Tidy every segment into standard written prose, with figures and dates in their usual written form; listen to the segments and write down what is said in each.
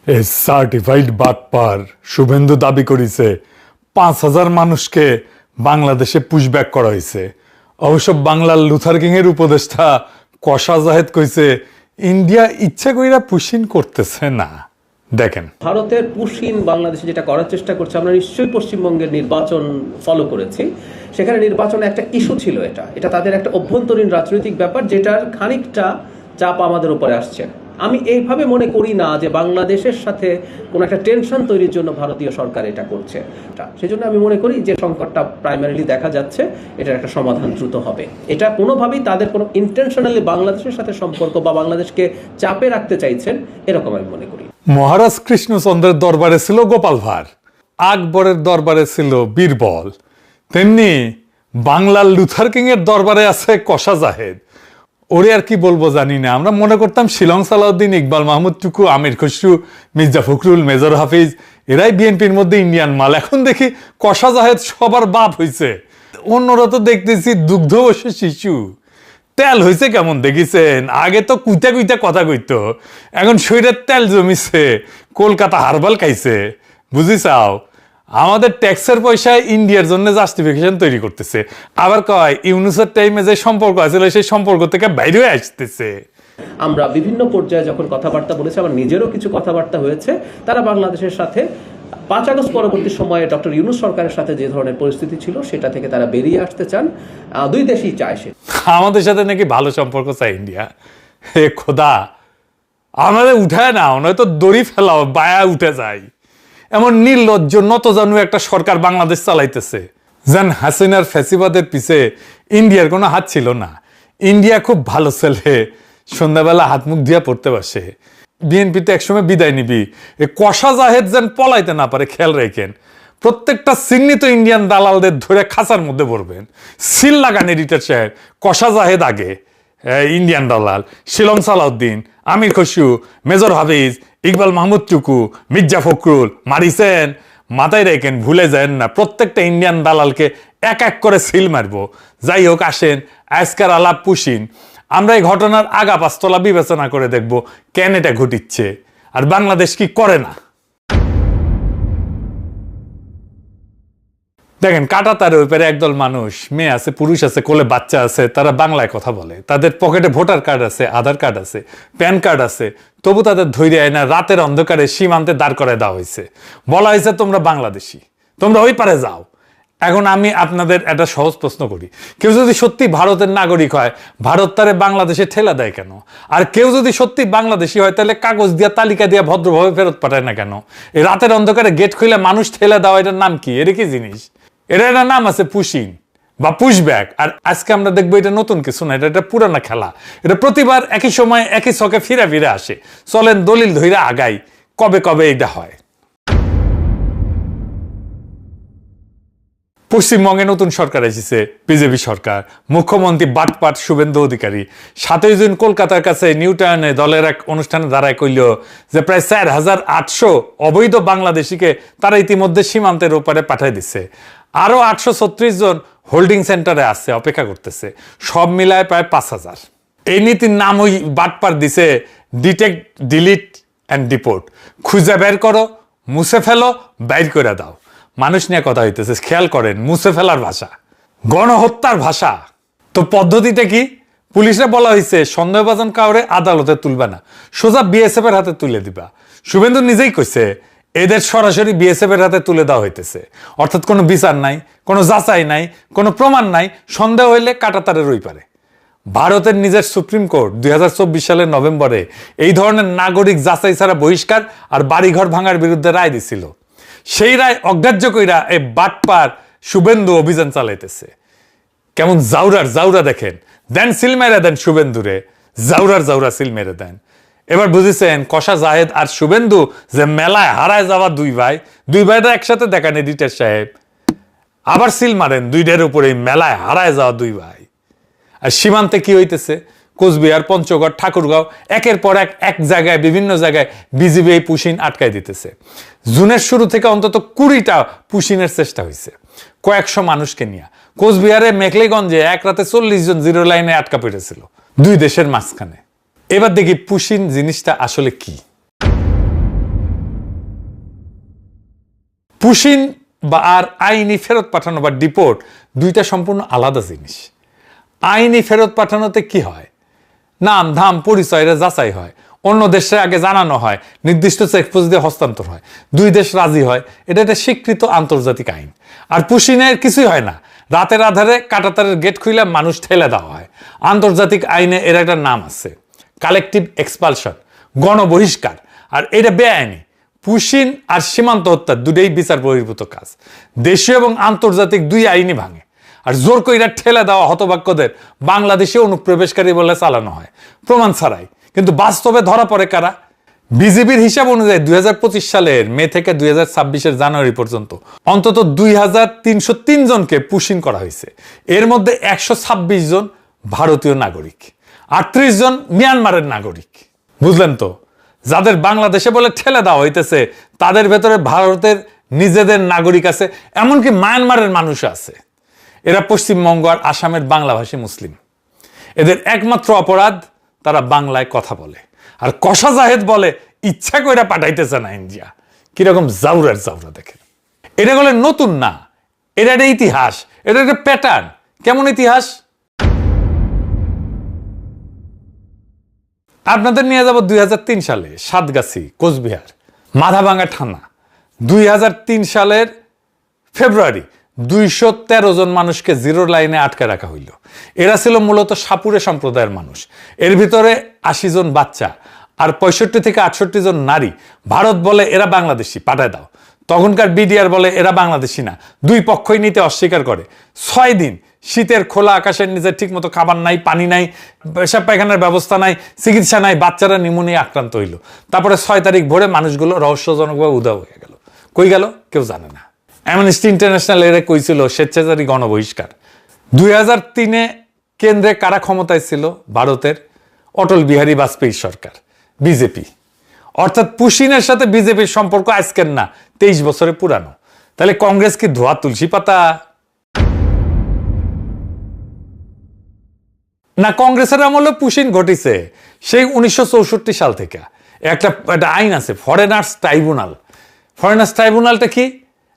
এ certified বাটপার শুভেন্দু দাবি করেছে 5,000 মানুষকে বাংলাদেশে পুশব্যাক করা হয়েছে। অবশ্য বাংলার লুথার কিং এর উপদেষ্টা কশা জাহেদ কইছে ইন্ডিয়া ইচ্ছা কইরা পুশিন করতেছে না। দেখেন, ভারতের পুশিন বাংলাদেশে যেটা করার চেষ্টা করছে, আমরা নিশ্চয়ই পশ্চিমবঙ্গের নির্বাচন ফলো করেছি। সেখানে নির্বাচনে একটা ইস্যু ছিল, এটা তাদের একটা অভ্যন্তরীণ রাজনৈতিক ব্যাপার, যেটার খানিকটা চাপ আমাদের উপরে আসছে। আমি এইভাবে মনে করি না যে বাংলাদেশের সাথে কোনো একটা টেনশন তৈরির জন্য ভারতীয় সরকার এটা করছে। সেই জন্য আমি মনে করি যে সংকটটা প্রাইমারিলি দেখা যাচ্ছে, এটার একটা সমাধান দ্রুত হবে। এটা কোনোভাবেই তাদের কোনো ইন্টেনশনালি বাংলাদেশের সাথে সম্পর্ক বা বাংলাদেশকে চাপে রাখতে চাইছেন, এরকম আমি মনে করি। মহারাজ কৃষ্ণচন্দ্রের দরবারে ছিল গোপাল ভাঁড়, আকবরের দরবারে ছিল বীরবল, তেমনি বাংলার লুথার কিং এর দরবারে আছে কশা জাহেদ। ওরে আর কি বলবো জানি না। আমরা মনে করতাম শিলং সালাউদ্দিন, ইকবাল মাহমুদ টুকু, আমির খসরু, মির্জা ফখরুল, মেজর হাফিজ এরাই বিএনপির মধ্যে ইন্ডিয়ান মাল। এখন দেখি কশা জাহেদ সবার বাপ হয়েছে। অন্যরা তো দেখতেছি দুগ্ধবর্ষী শিশু। তেল হয়েছে কেমন দেখিছেন? আগে তো কুইতা কুইতা কথা কইতো, এখন শরীরের তেল জমিছে, কলকাতা হারবাল খাইছে। বুঝিছাও, আমাদের ট্যাক্সের পয়সায় ইন্ডিয়ার জন্য জাস্টিফিকেশন তৈরি করতেছে। আবার কয় ইউনুসের টাইমে যে সম্পর্ক আছিল সেই সম্পর্ক থেকে বাইরে হয়ে আসতেছে। আমরা বিভিন্ন পর্যায়ে যখন কথাবার্তা বলেছি, আমার নিজেরও কিছু কথাবার্তা হয়েছে, তারা বাংলাদেশের সাথে 5 আগস্ট পরবর্তী সময়ে ডক্টর ইউনুস সরকারের সাথে যে ধরনের পরিস্থিতি ছিল সেটা থেকে তারা বেরিয়ে আসতে চান। দুই দেশই চায় সে। আমাদের সাথে নাকি ভালো সম্পর্ক চায় ইন্ডিয়া। হে খোদা, আমাদের উঠায় না, নয়তো দড়ি ফেলাও, বায়া উঠে যায়। এমন নির্লজ্জ নতজানু একটা সরকার বাংলাদেশ চালাইতেছে, যেন হাসিনার ফ্যাসিবাদের পিছে ইন্ডিয়ার কোনো হাত ছিল না। ইন্ডিয়া খুব ভালো ছেলে, সন্ধ্যাবেলা হাত মুখ দিয়া পড়তে বসে। বিএনপিতে একসময় বিদায় নিবি, এ কশা জাহেদ যেন পলাইতে না পারে খেয়াল রেখেন। প্রত্যেকটা চিহ্নিত ইন্ডিয়ান দালালদের ধরে খাঁচার মধ্যে পড়বেন। সিল লাগান এডিটর সাহেব, কশা জাহেদ আগে, ইন্ডিয়ান দালাল শিলং সালাউদ্দিন, আমির খসরু, মেজর হাফিজ, ইকবাল মাহমুদ টুকু, মির্জা ফখরুল মারিছেন। মাথায় রেখেন, ভুলে যান না, প্রত্যেকটা ইন্ডিয়ান দালালকে এক এক করে সিল মারবো। যাই হোক, আসেন আজকের আলাপ পুশিন। আমরা এই ঘটনার আগা পাঁচতলা বিবেচনা করে দেখব কেন এটা ঘটিচ্ছে আর বাংলাদেশ কি করে না। দেখেন, কাঁটাতারের উপরে একদল মানুষ, মেয়ে আছে, পুরুষ আছে, কোলে বাচ্চা আছে, তারা বাংলায় কথা বলে। তাদের পকেটে ভোটার কার্ড আছে, আধার কার্ড আছে, প্যান কার্ড আছে, তবু তাদের ধৈর্য আয় না। রাতের অন্ধকারে সীমান্তে দাঁড় করে দেওয়া হয়েছে, বলা হয়েছে তোমরা বাংলাদেশি, তোমরা ওই পারে যাও। এখন আমি আপনাদের একটা সহজ প্রশ্ন করি, কেউ যদি সত্যি ভারতের নাগরিক হয়, ভারত তারে বাংলাদেশে ঠেলা দেয় কেন? আর কেউ যদি সত্যি বাংলাদেশি হয়, তাহলে কাগজ দিয়া তালিকা দিয়া ভদ্রভাবে ফেরত পাঠায় না কেন? এই রাতের অন্ধকারে গেট খুলে মানুষ ঠেলা দেওয়া, এটার নাম কি? এর কি জিনিস? এটা নাম আছে পুশিং বা পুশব্যাক। আর আজকে আমরা দেখবো এটা নতুন কিছু না, এটা পুরানা খেলা। এটা প্রতিবার একই সময় একই ছকে ফিরে ফিরে আসে। চলেন দলিল ধইরা আগাই, কবে কবে এটা হয়। পশ্চিমবঙ্গে নতুন সরকার এসেছে, বিজেপি সরকার। মুখ্যমন্ত্রী বাটপাট শুভেন্দু অধিকারী 7ই জুন কলকাতার কাছে নিউ টাউনে দলের এক অনুষ্ঠানে দাঁড়ায় কইল যে প্রায় 4,800 অবৈধ বাংলাদেশিকে তারা ইতিমধ্যে সীমান্তের ওপারে পাঠিয়ে দিচ্ছে। আরো 836 জন হোল্ডিং সেন্টারে আছে, অপেক্ষা করতেছে। সব মিলায় প্রায় 5,000। এই নীতির নাম ওই বাটপার দিছে ডিটেক্ট, ডিলিট অ্যান্ড ডিপোর্ট। খুঁজে বের করো, মুছে ফেলো, বাইর করে দাও। মানুষ নিয়ে কথা হইতেছে, খেয়াল করেন, মুছে ফেলার ভাষা, গণহত্যার ভাষা। তো পদ্ধতিটা কি? পুলিশে বলা হয়েছে সন্দেহভাজন কাউরে আদালতে তুলবে না, সোজা বিএসএফ এর হাতে তুলে দিবা। শুভেন্দু নিজেই কইছে এদের সরাসরি বিএসএফ এর হাতে তুলে দেওয়া হইতেছে। অর্থাৎ কোনো বিচার নাই, কোনো যাচাই নাই, কোনো প্রমাণ নাই। সন্দেহ হইলে কাঁটাতারের ওই পারে। ভারতের নিজের সুপ্রিম কোর্ট 2024 সালের নভেম্বরে এই ধরনের নাগরিক যাচাই ছাড়া বহিষ্কার আর বাড়িঘর ভাঙার বিরুদ্ধে রায় দিছিল। সেই রায় অগ্রাহ্য কইরা এই বাটপার শুভেন্দু অভিযান চালাইতেছে। কেমন জাউরার জাউরা দেখেন, দেন সিল মেরে দেন শুভেন্দুরে, জাউরার জাউরা সিল মেরে দেন। এবার বুঝেছেন কশা জাহেদ আর শুভেন্দু যে মেলায় হারায় যাওয়া দুই ভাইটা একসাথে দেখান এডিটর সাহেব। আবার সিল মারেন দুইটার উপরে, মেলায় হারায় যাওয়া দুই ভাই। আর সীমান্তে কি হইতেছে? কোচবিহার, পঞ্চগড়, ঠাকুরগাঁও, একের পর এক জায়গায়, বিভিন্ন জায়গায় বিজিবি এই পুশিন আটকায় দিতেছে। জুনের শুরু থেকে অন্তত 20টা পুশিনের চেষ্টা হয়েছে, কয়েকশো মানুষকে নিয়ে। কোচবিহারে মেখলিগঞ্জে এক রাতে 40 জন জিরো লাইনে আটকা পড়েছিল, দুই দেশের মাঝখানে। এবার দেখি পুশিন জিনিসটা আসলে কি। পুশিন বা আর আইনি ফেরত পাঠানো বা ডিপোর্ট দুইটা সম্পূর্ণ আলাদা জিনিস। আইনি ফেরত পাঠানোতে কি হয়, নাম ধাম পরিচয়রা যাচাই হয়, অন্য দেশে আগে জানানো হয়, নির্দিষ্ট চেকপোস্ট দিয়ে হস্তান্তর হয়, দুই দেশ রাজি হয়, এটা একটা স্বীকৃত আন্তর্জাতিক আইন। আর পুশিনের কিছুই হয় না, রাতের আধারে কাঁটাতারের গেট খুলে মানুষ ঠেলে দেওয়া হয়। আন্তর্জাতিক আইনে এর একটা নাম আছে, কালেকটিভ এক্সপালশন, গণবহিষ্কার। আর এটা বেআইনি। পুশিন আর সীমান্ত হত্যা দুটোই বিচার বহির্ভূত কাজ, দেশীয় এবং আন্তর্জাতিক দুই আইনই ভাঙে। আর জোর কইরা ঠেলে দেওয়া হতভাগ্যদের বাংলাদেশে অনুপ্রবেশকারী বলে চালানো হয় প্রমাণ ছাড়াই। কিন্তু বাস্তবে ধরা পড়ে কারা? বিজেপির হিসাব অনুযায়ী 2025 সালের মে থেকে 2026 জানুয়ারি পর্যন্ত অন্তত 2303 জনকে পুশিন করা হয়েছে। এর মধ্যে 126 জন ভারতীয় নাগরিক, 38 জন মিয়ানমারের নাগরিক। বুঝলেন তো, যাদের বাংলাদেশে বলে ঠেলে দেওয়া হইতেছে তাদের ভেতরে ভারতের নিজেদের নাগরিক আছে, এমনকি মায়ানমারের মানুষ আছে। এরা পশ্চিমবঙ্গ আর আসামের বাংলাভাষী মুসলিম। এদের একমাত্র অপরাধ তারা বাংলায় কথা বলে। আর কষা জাহেদ বলে ইচ্ছা কইরা পাঠাইতেছে না ইন্ডিয়া। কিরকম জাউরার জাউরা দেখেন। এটা বলে নতুন না, এটা একটা ইতিহাস, এটা একটা প্যাটার্ন। কেমন ইতিহাস? আপনাদের নিয়ে যাব 2003 সালে সাতগাছি, কোচবিহার, মাথাভাঙ্গা থানা। 2003 সালের ফেব্রুয়ারি 213 জন মানুষকে জিরো লাইনে আটকে রাখা হইল। এরা ছিল মূলত সাপুরে সম্প্রদায়ের মানুষ। এর ভিতরে 80 জন বাচ্চা আর 65 থেকে 68 জন নারী। ভারত বলে এরা বাংলাদেশি, পাঠায় দাও। তখনকার বিডিআর বলে এরা বাংলাদেশি না। দুই পক্ষই নিতে অস্বীকার করে। 6 দিন শীতের খোলা আকাশের নিচে ঠিকমতো খাবার নাই, পানি নাই, পেশাব পায়খানার ব্যবস্থা নাই, চিকিৎসা নাই, বাচ্চারা নিউমোনিয়া আক্রান্ত হইল। তারপরে 6 তারিখ ভোরে মানুষগুলো রহস্যজনকভাবে উধাও হয়ে গেল। কই গেল কেউ জানে না। অ্যামনেস্টি ইন্টারন্যাশনাল এরা কইছিল স্বেচ্ছাচারী গণবহিষ্কার। 2003-এ কেন্দ্রে কারা ক্ষমতায় ছিল? ভারতের অটল বিহারী বাজপেয়ী সরকার, বিজেপি। অর্থাৎ পুশিনের সাথে বিজেপির সম্পর্ক আজকের না, 23 বছরে পুরানো। তাহলে কংগ্রেস কি ধোয়া তুলসী পাতা না? কংগ্রেসের আমলে পুশিন ঘটিছে সেই 1964 সাল থেকে। একটা আইন আছে, ফরেনার্স ট্রাইব্যুনাল। ফরেনার্স ট্রাইব্যুনালটা কি?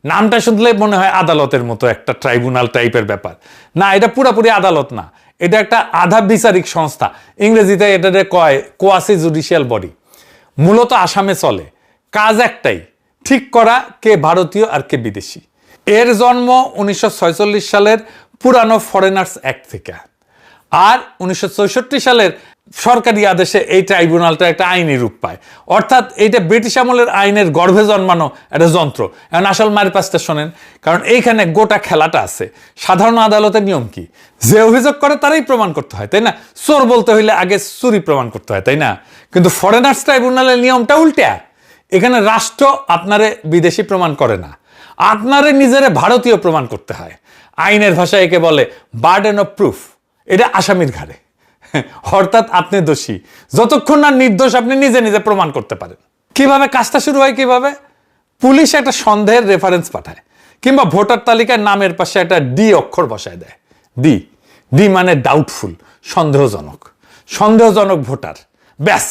নামটা শুনলে মনে হয় আদালতের মতো একটা ট্রাইব্যুনাল টাইপের ব্যাপার। না, এটা পুরাপুরি আদালত না, এটা একটা আধা বিচারিক সংস্থা। ইংরেজিতে এটা কয় কোয়াসি জুডিশিয়াল বডি। মূলত আসামে চলে। কাজ একটাই, ঠিক করা কে ভারতীয় আর কে বিদেশি। এর জন্ম 1946 সালের পুরানো ফরেনার্স অ্যাক্ট থেকে। আর 1964 সালের সরকারি আদেশে এই ট্রাইব্যুনালটা একটা আইনি রূপ পায়। অর্থাৎ এইটা ব্রিটিশ আমলের আইনের গর্ভে জন্মানো একটা যন্ত্র। এখন আসল মায়ের পাশটা শোনেন, কারণ এইখানে গোটা খেলাটা আছে। সাধারণ আদালতের নিয়ম কি? যে অভিযোগ করে তারাই প্রমাণ করতে হয়, তাই না? চোর বলতে হইলে আগে চুরি প্রমাণ করতে হয়, তাই না? কিন্তু ফরেনার্স ট্রাইব্যুনালের নিয়মটা উল্টা। এখানে রাষ্ট্র আপনারে বিদেশি প্রমাণ করে না, আপনারে নিজেরে ভারতীয় প্রমাণ করতে হয়। আইনের ভাষায় একে বলে বার্ডেন অফ প্রুফ। এটা আসামির ঘাড়ে। অর্থাৎ আপনি দোষী যতক্ষণ না নির্দোষ আপনি নিজে নিজে প্রমাণ করতে পারেন। কিভাবে কাজটা শুরু হয়? কিভাবে? পুলিশ একটা সন্দেহের রেফারেন্স পাঠায়, কিংবা ভোটার তালিকায় নামের পাশে একটা ডি অক্ষর বসায় দেয়। ডি ডি মানে ডাউটফুল, সন্দেহজনক। সন্দেহজনক ভোটার, ব্যাস।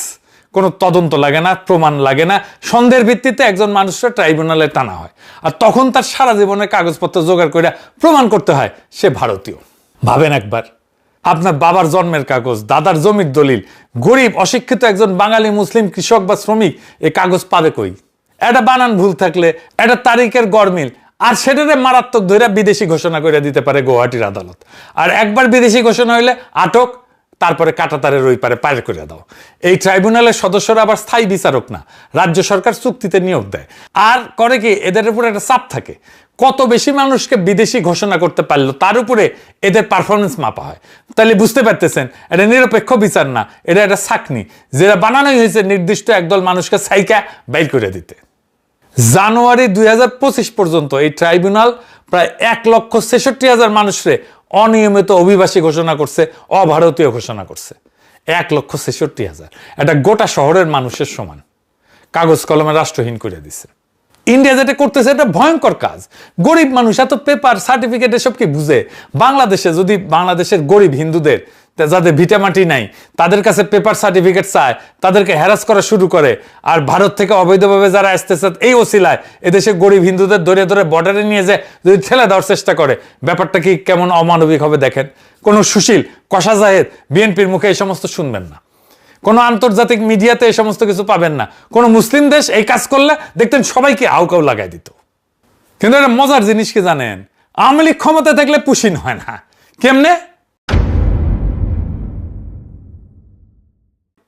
কোনো তদন্ত লাগে না, প্রমাণ লাগে না। সন্দেহের ভিত্তিতে একজন মানুষের ট্রাইব্যুনালে টানা হয়। আর তখন তার সারা জীবনের কাগজপত্র জোগাড় করে প্রমাণ করতে হয় সে ভারতীয়। ভাবেন একবার, আপনার বাবার জন্মের কাগজ, দাদার জমির দলিল, গরিব অশিক্ষিত একজন বাঙালি মুসলিম কৃষক বা শ্রমিক এই কাগজ পাবে কই? একটা বানান ভুল থাকলে, একটা তারিখের গরমিল, আর সেটারে মারাত্মক ধরে বিদেশি ঘোষণা করে দিতে পারে গুয়াহাটির আদালত। আর একবার বিদেশি ঘোষণা হইলে আটক, তারপরে কাঁটাতারের ওই পারে পার করে দাও। এই ট্রাইব্যুনালের সদস্যরা আবার স্থায়ী বিচারক না, রাজ্য সরকার চুক্তিতে নিয়োগ দেয়। আর করে কি, এদের উপর একটা চাপ থাকে। কত বেশি মানুষকে বিদেশি ঘোষণা করতে পারলো তার উপরে এদের পারফরমেন্স মাপা হয়। তাহলে বুঝতে পারতেছেন, এটা নিরপেক্ষ বিচার না, এটা একটা ছাকনি, যেটা বানানোই হয়েছে নির্দিষ্ট একদল মানুষকে সাইকা বাইর করে দিতে। জানুয়ারি 2025 পর্যন্ত এই ট্রাইব্যুনাল প্রায় 1,66,000 মানুষরে অনিয়মিত অভিবাসী ঘোষণা করছে, অভারতীয় ঘোষণা করছে। 1,66,000, এটা গোটা শহরের মানুষের সমান। কাগজ কলমে রাষ্ট্রহীন করে দিছে। ইন্ডিয়া যেটা করতেছে এটা ভয়ঙ্কর কাজ। গরিব মানুষ এত পেপার সার্টিফিকেট এসব কি বুঝে? বাংলাদেশে যদি বাংলাদেশের গরিব হিন্দুদের যাদের ভিটামাটি নাই, তাদের কাছে পেপার সার্টিফিকেট চায়, তাদেরকে হ্যারাস করা শুরু করে। আর ভারত থেকে অবৈধভাবে যারা আসতেছে এই ওসিলায় এদেশে গরিব হিন্দুদের ধরে ধরে বর্ডারে নিয়ে যায় যদি ঠেলে দেওয়ার চেষ্টা করে, ব্যাপারটা কি কেমন অমানবিক হবে দেখেন। কোনো সুশীল কষা জাহেদ বিএনপির মুখে এই সমস্ত শুনবেন না, কোনো আন্তর্জাতিক মিডিয়াতে এই সমস্ত কিছু পাবেন না। কোনো মুসলিম দেশ এই কাজ করলে দেখতেন সবাইকে আউকাউ লাগাই দিত। কিন্তু একটা মজার জিনিস কি জানেন, আওয়ামী লীগ ক্ষমতা থাকলে পুশিন হয় না। কেমনে?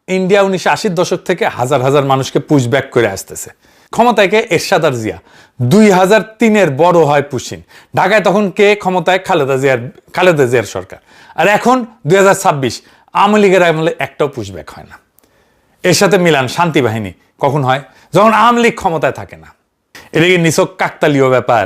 ইন্ডিয়া 1980-র দশক থেকে হাজার হাজার মানুষকে পুশব্যাক করে আসতেছে। ক্ষমতায় কে? এরশাদ আর জিয়া। 2003-এর বড় হয় পুশিন। ঢাকায় তখন কে ক্ষমতায়? খালেদা জিয়ার সরকার। আর এখন 2026 আওয়ামী লীগের আমলে একটাও পুশব্যাক হয় না। এর সাথে মিলান শান্তি বাহিনী কখন হয়? যখন আওয়ামী লীগ ক্ষমতায় থাকে না। এটা কি নিছক কাকতালীয় ব্যাপার?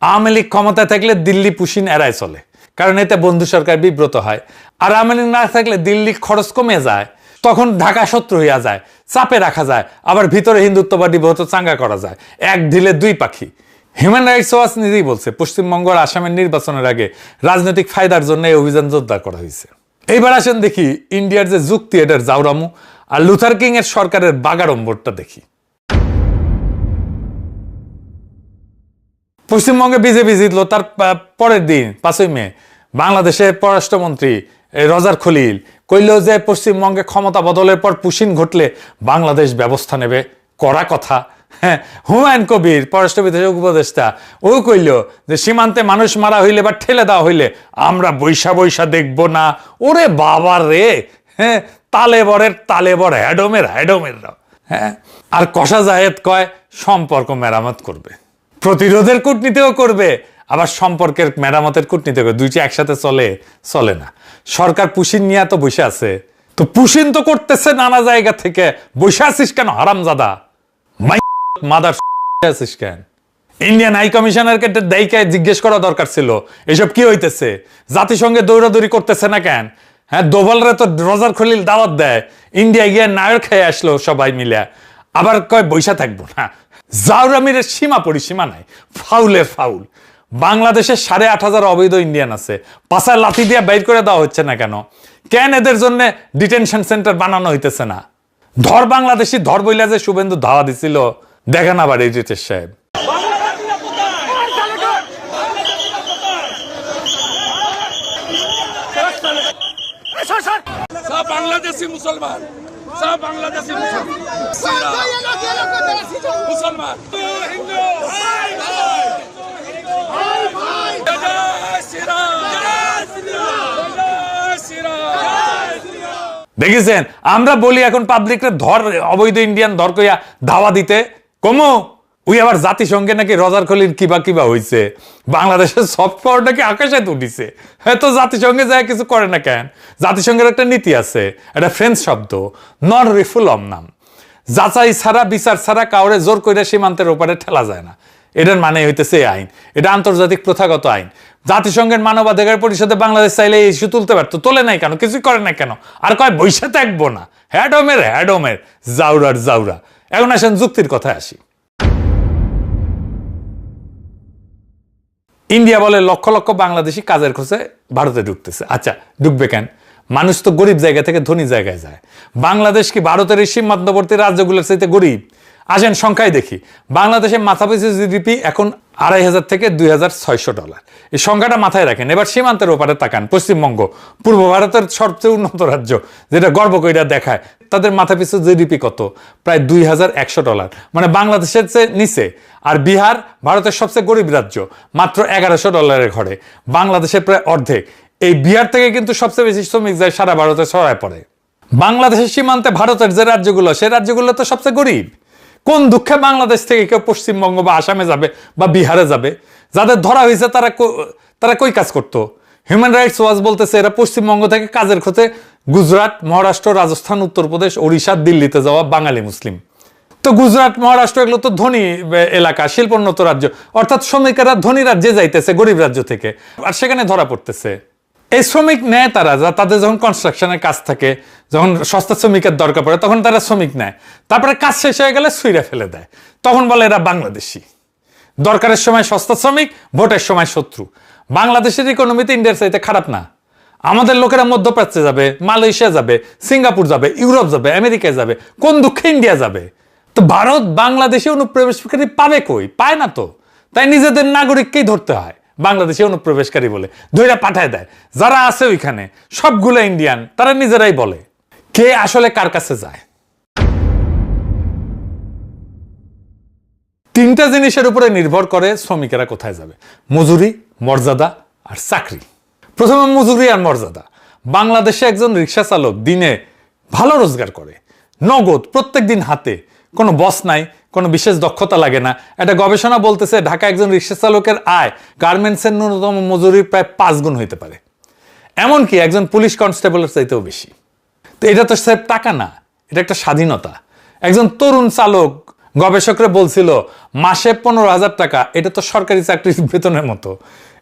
আওয়ামী লীগ ক্ষমতায় থাকলে দিল্লি পুশিন এড়ায় চলে, কারণ এতে বন্ধু সরকার বিব্রত হয়। আর আওয়ামী লীগ না থাকলে দিল্লির খরচ কমে যায়, তখন ঢাকা শত্রু হইয়া যায়, চাপে রাখা যায়, আবার ভিতরে হিন্দুত্ববাদী বহুত চাঙ্গা করা যায়। এক ঢিলে দুই পাখি। হিউম্যান রাইটস ওয়াচ নিজেই বলছে পশ্চিমবঙ্গ আর আসামের নির্বাচনের আগে রাজনৈতিক ফায়দার জন্য এই অভিযান জোরদার করা হয়েছে। এইবার আসেন দেখি ইন্ডিয়ার যে যুক্তি, এটার জাউরামু, আর লুথার কিং এর সরকারের বাগাড়ম্বরটা দেখি। পশ্চিমবঙ্গে বিজেপি জিতলো, তার পরের দিন 5ই মে বাংলাদেশের পররাষ্ট্রমন্ত্রী রজার খলিল কইল যে পশ্চিমবঙ্গে ক্ষমতা বদলের পর পুশিন ঘটলে বাংলাদেশ ব্যবস্থা নেবে। করা কথা। হ্যাঁ, হুমায়ুন কবির পররাষ্ট্র বিদেশক উপদেষ্টা ও কইল যে সীমান্তে মানুষ মারা হইলে বা ঠেলে দেওয়া হইলে আমরা বৈশা বৈশা দেখবো না। ওরে বাবা রে! হ্যাঁ, তালেবর হ্যাডোমের। হ্যাঁ, আর কষা জাহেদ কয় সম্পর্ক মেরামত করবে, প্রতিরোধের কূটনীতিও করবে, আবার সম্পর্কের মেরামতের কূটনীতি করবে। দুইটা একসাথে চলে না। সরকার পুশিন নিয়ে তো বসে আছে, তো পুশিন তো করতেছে নানা জায়গা থেকে। বসে আছিস কেন হারামজাদা? মাদার আছিস কেন? ইন্ডিয়ান হাই কমিশনারকে দায়িকায় জিজ্ঞেস করা দরকার ছিল এসব কি হইতেছে। জাতিসংঘে দৌড়াদৌড়ি করতেছে না কেন? হ্যাঁ, দোভালরে তো রজার খলিল দাওয়াত দেয়, ইন্ডিয়া গিয়ে নায়র খেয়ে আসলো সবাই মিলে, আবার কয় বৈশা থাকবো না। জাউরামির সীমা পরিসীমা নাই, ফাউলের ফাউল। বাংলাদেশে 8,500 অবৈধ ইন্ডিয়ান আছে, পাশায় লাথি দিয়ে বাইর করে দেওয়া হচ্ছে না কেন? কেন এদের জন্য ডিটেনশন সেন্টার বানানো হইতেছে না? ধর বাংলাদেশি ধর বইলা যে শুভেন্দু ধাওয়া দিছিল, দেখেন আবার এডিটর সাহেব। সব বাংলাদেশি মুসলমান, সব বাংলাদেশি মুসলমান। দেখেছেন, আমরা বলি এখন পাবলিকরে ধর অবৈধ ইন্ডিয়ান ধর কইয়া ধাওয়া দিতে কমো। ওই আবার জাতিসংঘে নাকি রজার খলিল কিবা হইছে, বাংলাদেশের সফট পাওয়ার নাকি আকাশে উঠিছে। হ্যাঁ, তো জাতিসংঘে যায় কিছু করে না কেন? জাতিসংঘের একটা নীতি আছে, এটা ফ্রেঞ্চ শব্দ, নন রিফুলম নাম। যাচাই ছাড়া বিচার ছাড়া কাউরে জোর করে সীমান্তের ওপারে ঠেলা যায় না। এটার মানে হইতেছে এই আইন, এটা আন্তর্জাতিক প্রথাগত আইন। জাতিসংঘের মানবাধিকার পরিষদে বাংলাদেশ চাইলে এই ইস্যু তুলতে পারতো, তোলে নাই কেন? কিছুই করে না কেন? আর কয় বৈশা থাকবো না। হ্যাডোমের জাউরা। এখন আসেন যুক্তির কথায় আসি। ইন্ডিয়া বলে লক্ষ লক্ষ বাংলাদেশি কাজের খোঁজে ভারতে ঢুকতেছে। আচ্ছা, ঢুকবে কেন? মানুষ তো গরিব জায়গা থেকে ধনী জায়গায় যায়। বাংলাদেশ কি ভারতের এই সীমান্তবর্তী রাজ্যগুলোর চাইতে গরিব? আসেন সংখ্যায় দেখি। বাংলাদেশের মাথাপিছু জিডিপি এখন $2,500 থেকে $2,600। এই সংখ্যাটা মাথায় রাখেন। এবার সীমান্তের ওপারে তাকান, পশ্চিমবঙ্গ, পূর্ব ভারতের সবচেয়ে উন্নত রাজ্য, যেটা গর্ব কইরা দেখায়, তাদের মাথাপিছু জিডিপি কত? প্রায় $2,100, মানে বাংলাদেশের চেয়ে নিচে। আর বিহার ভারতের সবচেয়ে গরিব রাজ্য, মাত্র $1,100 ঘরে, বাংলাদেশের প্রায় অর্ধেক। এই বিহার থেকে কিন্তু সবচেয়ে বেশি শ্রমিক যায় সারা ভারতে ছড়ায় পড়ে। বাংলাদেশের সীমান্তে ভারতের যে রাজ্যগুলো, সেই রাজ্যগুলো তো সবচেয়ে গরিব। কোন দুঃখে বাংলাদেশ থেকে কেউ পশ্চিমবঙ্গ বা আসামে যাবে বা বিহারে যাবে? যাদের ধরা হয়েছে তারা কই কাজ করতো? হিউম্যান রাইটস ওয়াচ বলতেছে এরা পশ্চিমবঙ্গ থেকে কাজের খোঁজে গুজরাট, মহারাষ্ট্র, রাজস্থান, উত্তরপ্রদেশ, ওড়িশা, দিল্লিতে যাওয়া বাঙালি মুসলিম। তো গুজরাট, মহারাষ্ট্র এগুলো তো ধনী এলাকা, শিল্পোন্নত রাজ্য, অর্থাৎ শ্রমিকেরা ধনী রাজ্যে যাইতেছে গরিব রাজ্য থেকে, আর সেখানে ধরা পড়তেছে। এই শ্রমিক নেয় তারা, তাদের যখন কনস্ট্রাকশনের কাজ থাকে, যখন সস্তা শ্রমিকের দরকার পড়ে, তখন তারা শ্রমিক নেয়। তারপরে কাজ শেষ হয়ে গেলে ছুঁড়ে ফেলে দেয়, তখন বলে এরা বাংলাদেশি। দরকারের সময় সস্তা শ্রমিক, ভোটের সময় শত্রু। বাংলাদেশের ইকোনমিতে ইন্ডিয়ার চাইতে খারাপ না। আমাদের লোকেরা মধ্যপ্রাচ্যে যাবে, মালয়েশিয়া যাবে, সিঙ্গাপুর যাবে, ইউরোপ যাবে, আমেরিকায় যাবে, কোন দুঃখে ইন্ডিয়া যাবে। তো ভারত বাংলাদেশে অনুপ্রবেশকারী পাবে কই? পায় না তো। তাই নিজেদের নাগরিককেই ধরতে হয় বাংলাদেশে অনুপ্রবেশকারী বলে, ধইরা পাঠায় দেয়। যারা আছে ওইখানে সবগুলো ইন্ডিয়ান, তারা নিজেরাই বলে। কে আসলে কার কাছে যায়? তিনটা জিনিসের উপরে নির্ভর করে শ্রমিকেরা কোথায় যাবে: মজুরি, মর্যাদা আর চাকরি। প্রথমে মজুরি আর মর্যাদা। বাংলাদেশে একজন রিক্সা চালক দিনে ভালো রোজগার করে, নগদ প্রত্যেক দিন হাতে, কোনো বস নাই, কোনো বিশেষ দক্ষতা লাগে না। একটা গবেষণা বলতেছে ঢাকা একজন রিক্সা চালকের আয় গার্মেন্টসের ন্যূনতম মজুরির প্রায় 5 গুণ হইতে পারে, এমনকি একজন পুলিশ কনস্টেবলের চাইতেও বেশি। তো এটা তো স্যার টাকা না, এটা একটা স্বাধীনতা। একজন তরুণ চালক গবেষকরা বলছিল মাসে 15,000 টাকা, এটা তো সরকারি চাকরির বেতনের মতো।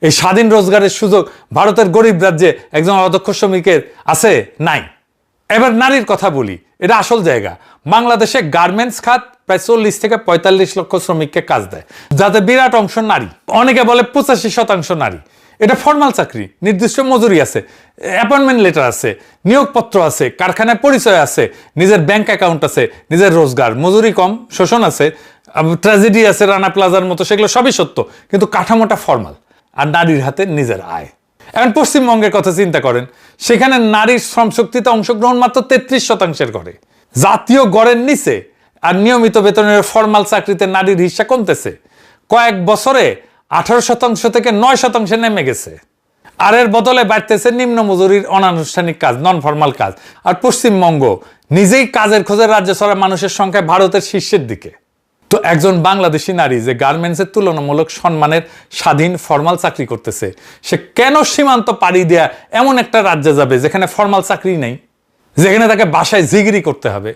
এই স্বাধীন রোজগারের সুযোগ ভারতের গরিব রাজ্যে একজন অদক্ষ শ্রমিকের আছে? নাই। এবার নারীর কথা বলি, এটা আসল জায়গা। বাংলাদেশে গার্মেন্টস খাত প্রায় 40 থেকে 45 লক্ষ শ্রমিককে কাজ দেয়, যাতে বিরাট অংশ নারী। অনেকে বলে 85% নারী। এটা ফর্মাল চাকরি, নির্দিষ্ট মজুরি আছে, অ্যাপয়েন্টমেন্ট লেটার আছে, নিয়োগপত্র আছে, কারখানায় পরিচয় আছে, নিজের ব্যাংক অ্যাকাউন্ট আছে, নিজের রোজগার, মজুরি কম, শোষণ আছে, ট্র্যাজেডি আছে রানা প্লাজার মতো, সেগুলো সবই সত্য, কিন্তু কাঠামোটা ফর্মাল। আর নারীর হাতে নিজের আয়। এখন পশ্চিমবঙ্গের কথা চিন্তা করেন, সেখানে নারীর শ্রমশক্তিতে অংশগ্রহণ মাত্র 33% করে। জাতীয় গড়ের নিচে আর নিয়মিত বেতনের ফর্মাল চাকরিতে নারীর হিস্সা কমতেছে। কয়েক বছরে 18% থেকে 9% নেমে গেছে। আর এর বদলে বাড়তেছে নিম্ন মজুরির অনানুষ্ঠানিক কাজ, নন ফর্মাল কাজ। আর পশ্চিমবঙ্গ নিজেই কাজের খোঁজে রাজ্য ছাড়া মানুষের সংখ্যায় ভারতের শীর্ষের দিকে। তো একজন বাংলাদেশি নারী যে গার্মেন্টসের তুলনামূলক সম্মানের স্বাধীন ফর্মাল চাকরি করতেছে, সে কেন সীমান্ত পাড়ি দেয়া এমন একটা রাজ্যে যাবে যেখানে ফর্মাল চাকরি নেই, যেখানে তাকে বাসায় জিগিরি করতে হবে?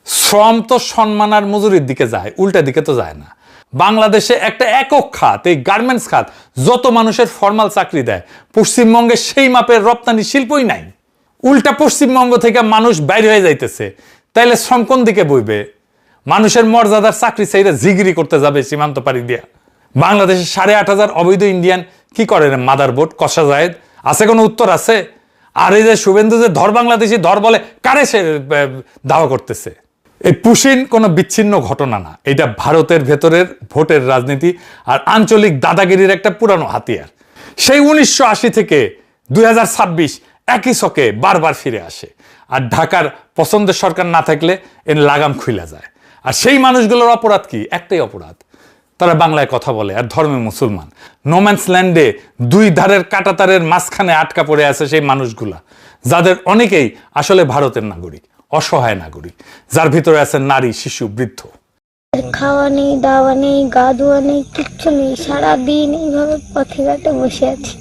শ্রম তো সম্মান আর মজুরির দিকে যায়, উল্টা দিকে তো যায় না। বাংলাদেশে একটা একক খাত, এই গার্মেন্টস খাত, যত মানুষের ফর্মাল চাকরি দেয়, পশ্চিমবঙ্গে সেই মাপের রপ্তানি শিল্পই নাই। উল্টা পশ্চিমবঙ্গ থেকে মানুষ বাইরে হয়ে যাইতেছে। তাইলে শ্রম কোন দিকে বইবে? মানুষের মর্যাদার চাকরি চাইলে জিগিরি করতে যাবে সীমান্ত পাড়ি দিয়া। বাংলাদেশে 8,500 অবৈধ ইন্ডিয়ান কি করে রে? মাদারবোর্ড, কষা জায়েদ আছে? কোনো উত্তর আছে? আর এই যে শুভেন্দু যে ধর বাংলাদেশি ধর বলে, কারে সে দাওয়া করতেছে? এই পুশিন কোনো বিচ্ছিন্ন ঘটনা না, এটা ভারতের ভেতরের ভোটের রাজনীতি আর আঞ্চলিক দাদাগিরির একটা পুরানো হাতিয়ার। সেই 1980 থেকে 2026 একই ছকে বারবার ফিরে আসে। আর ঢাকার পছন্দের সরকার না থাকলে এর লাগাম খুইলা যায়। আর সেই মানুষগুলোর অপরাধ কি? একটাই অপরাধ, তারা বাংলায় কথা বলে আর ধর্মে মুসলমান। নোম্যান্স ল্যান্ডে দুই ধারের কাঁটাতারের মাঝখানে আটকা পড়ে আছে সেই মানুষগুলা, যাদের অনেকেই আসলে ভারতের নাগরিক, অসহায় নাগরিক, যার ভিতরে আছে নারী, শিশু, বৃদ্ধ। খাওয়া নেই, দাওয়া নেই, গা ধোয়া নেই, কিচ্ছু নেই। সারাদিন এইভাবে পথে ঘাটে বসে আছি।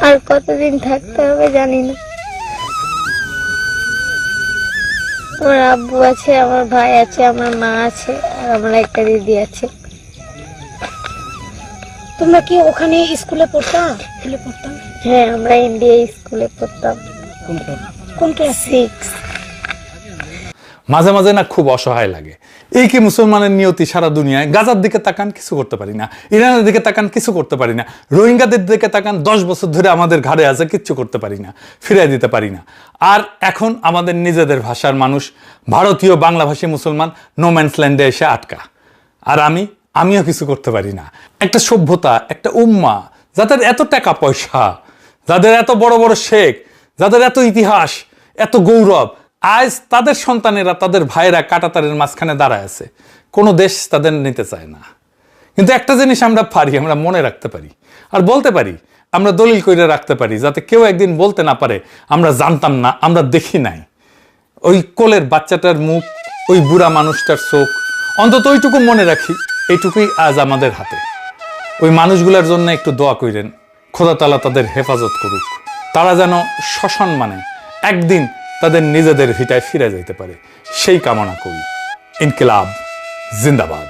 আর কতদিন থাকতে হবে জানি না। আমার আব্বু আছে, আমার ভাই আছে, আমার মা আছে, আর আমার একটা দিদি আছে। তোমরা কি ওখানে স্কুলে পড়তাম? হ্যাঁ, আমরা ইন্ডিয়া স্কুলে পড়তাম। কোন ক্লাস? 6। মাঝে মাঝে না খুব অসহায় লাগে। এই কি মুসলমানের নিয়তি সারা দুনিয়ায়? গাজার দিকে তাকান, কিছু করতে পারি না। ইরানের দিকে তাকান, কিছু করতে পারি না। রোহিঙ্গাদের দিকে তাকান, 10 বছর ধরে আমাদের ঘাড়ে আছে, কিচ্ছু করতে পারি না, ফিরিয়ে দিতে পারি না। আর এখন আমাদের নিজেদের ভাষার মানুষ, ভারতীয় বাংলাভাষী মুসলমান নোম্যান্স ল্যান্ডে এসে আটকা। আর আমিও কিছু করতে পারি না। একটা সভ্যতা, একটা উম্মা, যাদের এত টাকা পয়সা, যাদের এত বড় বড় শেখ, যাদের এত ইতিহাস, এত গৌরব, আজ তাদের সন্তানেরা, তাদের ভাইয়েরা কাঁটাতারের মাঝখানে দাঁড়ায় আছে। কোনো দেশ তাদের নিতে চায় না। কিন্তু একটা জিনিস আমরা পারি, আমরা মনে রাখতে পারি আর বলতে পারি, আমরা দলিল করে রাখতে পারি, যাতে কেউ একদিন বলতে না পারে আমরা জানতাম না, আমরা দেখি নাই। ওই কোলের বাচ্চাটার মুখ, ওই বুড়া মানুষটার চোখ, অন্তত ওইটুকু মনে রাখি। এইটুকুই আজ আমাদের হাতে। ওই মানুষগুলোর জন্য একটু দোয়া কইরেন, খোদা তাআলা তাদের হেফাজত করুক। তারা যেন সসম্মানে একদিন তাদের নিজেদের ভিটায় ফিরে যাইতে পারে, সেই কামনা করি। ইনকিলাব জিন্দাবাদ।